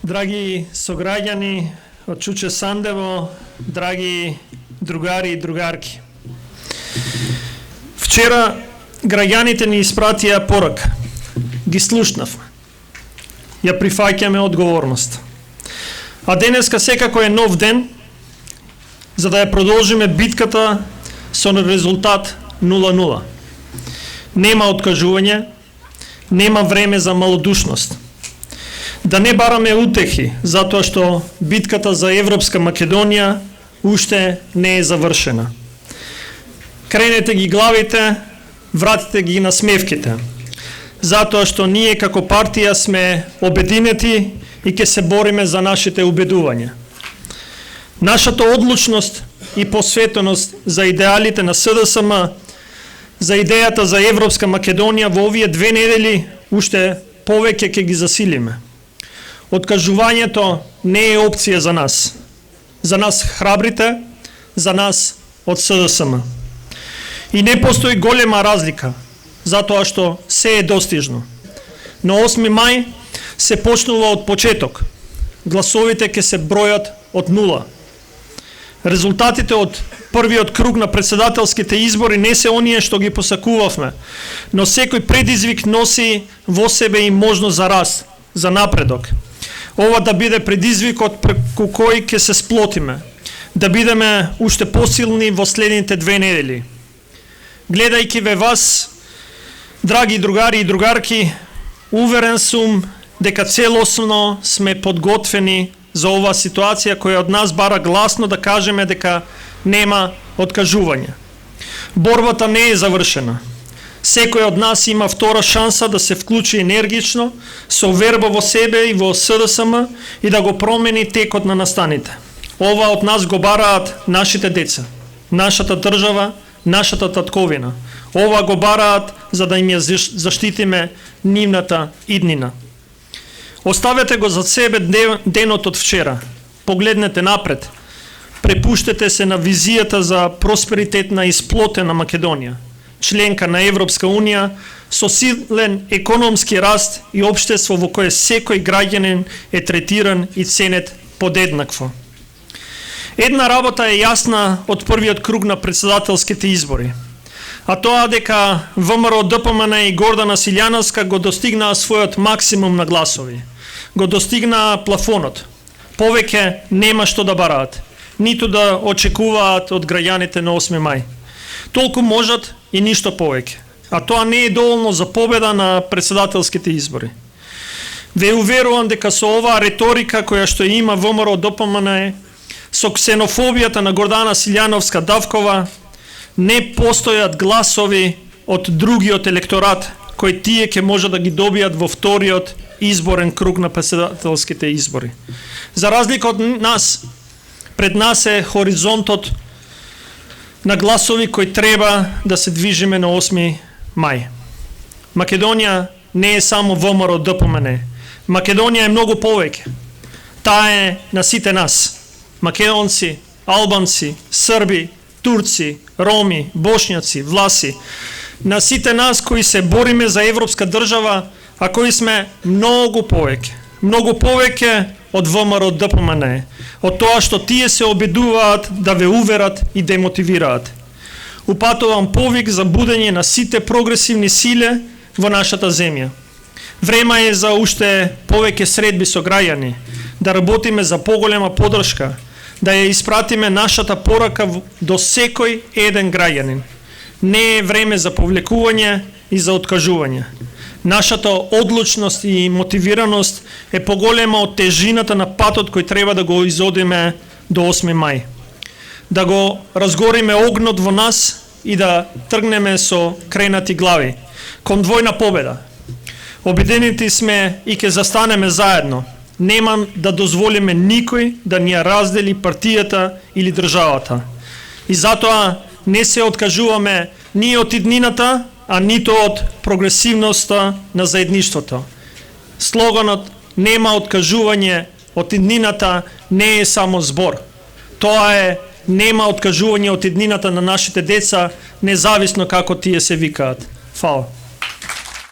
Драги сограѓани од Чуче Сандево, драги другари и другарки. Вчера граѓаните ни испратија порака. Ги слушнавме. Ја прифаќаме одговорност. А денеска секако е нов ден за да ја продолжиме битката со резултат 0-0. Нема откажување, нема време за малодушност. Да не бараме утехи, затоа што битката за Европска Македонија уште не е завршена. Кренете ги главите, вратите ги на смевките, затоа што ние како партија сме обединети и ќе се бориме за нашите убедувања. Нашата одлучност и посветеност за идеалите на СДСМ, за идејата за Европска Македонија во овие 2 недели уште повеќе ќе ги засилиме. Откажувањето не е опција за нас. За нас храбрите, за нас од СДСМ. И не постои голема разлика, затоа што се е достижно. На 8 мај се почнува од почеток. Гласовите ќе се бројат од 0. Резултатите од првиот круг на председателските избори не се оние што ги посакувавме, но секој предизвик носи во себе и можност за раст, за напредок. Ова да биде предизвикот преку кој ќе се сплотиме, да бидеме уште посилни во следните 2 недели. Гледајќи ве вас, драги другари и другарки, уверен сум дека целосно сме подготвени за оваа ситуација која од нас бара гласно да кажеме дека нема откажување. Борбата не е завршена. Секој од нас има втора шанса да се вклучи енергично, со верба во себе и во СДСМ и да го промени текот на настаните. Ова од нас го бараат нашите деца, нашата држава, нашата татковина. Ова го бараат за да им ја заштитиме нивната иднина. Оставете го за себе денот од вчера. Погледнете напред. Препуштете се на визијата за просперитетна и сплотена Македонија, членка на Европска Унија, со силен економски раст и општество во кое секој граѓанин е третиран и ценет подеднакво. Една работа е јасна од првиот круг на председателските избори, а тоа дека ВМРО ДПМН и Гордана Силјановска го достигнаа својот максимум на гласови. Го достигнаа плафонот. Повеќе нема што да бараат, ниту да очекуваат од граѓаните на 8 мај. Толку можат и ништо повеќе. А тоа не е доволно за победа на председателските избори. Ве уверувам дека со оваа риторика која што има ВМРО ДПМН, со ксенофобијата на Гордана Силјановска Давкова, не постојат гласови од другиот електорат кои тие ќе може да ги добијат во вториот изборен круг на председателските избори. За разлика од нас, пред нас е хоризонтот на гласови кои треба да се движиме на 8 мај. Македонија не е само ВМРО ДПМН. Македонија е многу повеќе. Таа е на сите нас. Македонци, албанци, срби, турци, роми, бошњаци, власи. На сите нас кои се бориме за европска држава, а кои сме многу повеќе. Многу повеќе од ВМРО ДПМН. Од тоа што тие се обидуваат да ве уверат и демотивираат. Упатувам повик за будење на сите прогресивни силе во нашата земја. Време е за уште повеќе средби со граѓани, да работиме за поголема поддршка, да ја испратиме нашата порака до секој еден граѓанин. Не е време за повлекување и за откажување. Нашата одлучност и мотивираност е поголема од тежината на патот кој треба да го изодиме до 8 мај. Да го разгориме огнот во нас и да тргнеме со кренати глави кон двојна победа. Обединети сме и ќе застанеме заедно. Нема да дозволиме никој да ни ја раздели партијата или државата. И затоа не се откажуваме ни од иднината, а нито од прогресивноста на заедништвото. Слоганот "Нема откажување од иднината" не е само збор. Тоа е нема откажување од иднината на нашите деца, независно како тие се викаат. Фала.